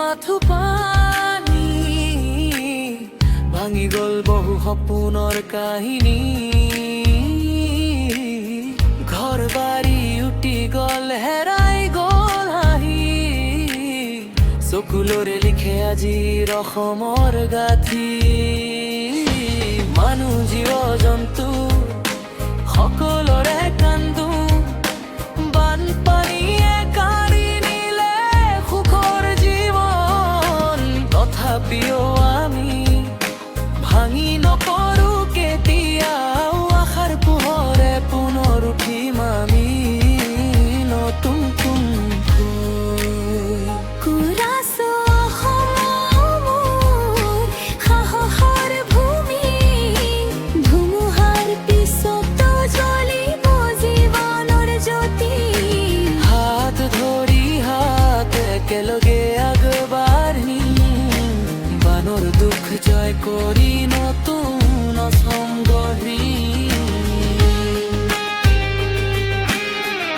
মাথো পানী ভাঙি গল বহু সপোনৰ কাহিনী ঘৰ বাৰী উটি গল হেৰাই গল হাঁহি চকুলোৰে লিখে আজিৰ অসমৰ গাঁথি মানুহ জীৱ জন্তু সকলোৰে কান্দো বানপানীয়ে কাঢ়ি নিলে সুখৰ জীৱন তথাপিও আমি ভাঙি নপৰো কেতিয়াও আশাৰ পোহৰে পুনৰ উঠিম আমি নতুন একেলগে আগবাঢ়ি বানৰ দুখ জয় কৰি নতুন